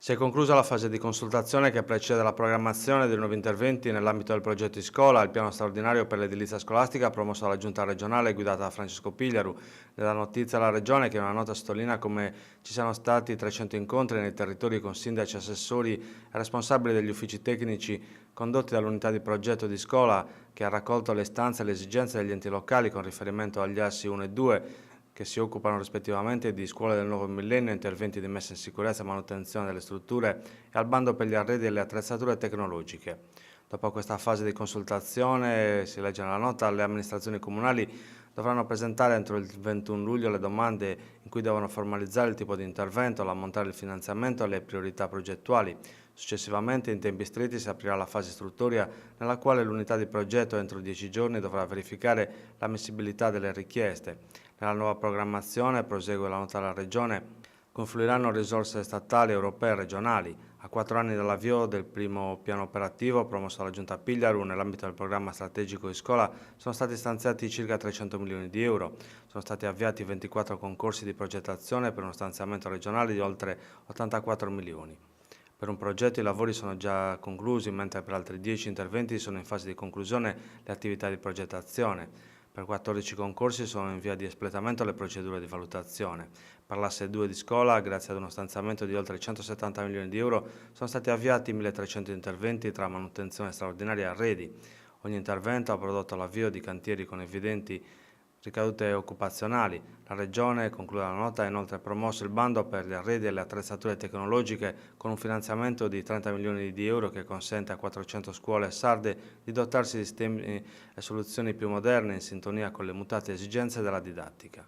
Si è conclusa la fase di consultazione che precede la programmazione dei nuovi interventi nell'ambito del progetto Iscola, il piano straordinario per l'edilizia scolastica promosso dalla Giunta regionale guidata da Francesco Pigliaru. Nella notizia alla Regione, che in una nota sottolinea come ci siano stati 300 incontri nei territori con sindaci, assessori e responsabili degli uffici tecnici condotti dall'unità di progetto di Scola, che ha raccolto le istanze e le esigenze degli enti locali con riferimento agli assi 1 e 2, che si occupano rispettivamente di scuole del nuovo millennio, interventi di messa in sicurezza e manutenzione delle strutture e al bando per gli arredi e le attrezzature tecnologiche. Dopo questa fase di consultazione, si legge nella nota, le amministrazioni comunali dovranno presentare entro il 21 luglio le domande in cui devono formalizzare il tipo di intervento, l'ammontare del finanziamento e le priorità progettuali. Successivamente, in tempi stretti, si aprirà la fase istruttoria nella quale l'unità di progetto entro 10 giorni dovrà verificare l'ammissibilità delle richieste. Nella nuova programmazione, prosegue la nota della Regione, confluiranno risorse statali, europee e regionali. A 4 anni dall'avvio del primo piano operativo promosso dalla Giunta Pigliaru nell'ambito del programma strategico di scuola sono stati stanziati circa 300 milioni di euro. Sono stati avviati 24 concorsi di progettazione per uno stanziamento regionale di oltre 84 milioni. Per un progetto i lavori sono già conclusi, mentre per altri 10 interventi sono in fase di conclusione le attività di progettazione. Per 14 concorsi sono in via di espletamento le procedure di valutazione. Per l'asse 2 di Scola, grazie ad uno stanziamento di oltre 170 milioni di euro, sono stati avviati 1.300 interventi tra manutenzione straordinaria e arredi. Ogni intervento ha prodotto l'avvio di cantieri con evidenti ricadute occupazionali. La Regione, conclude la nota, ha inoltre promosso il bando per gli arredi e le attrezzature tecnologiche con un finanziamento di 30 milioni di euro che consente a 400 scuole sarde di dotarsi di sistemi e soluzioni più moderne in sintonia con le mutate esigenze della didattica.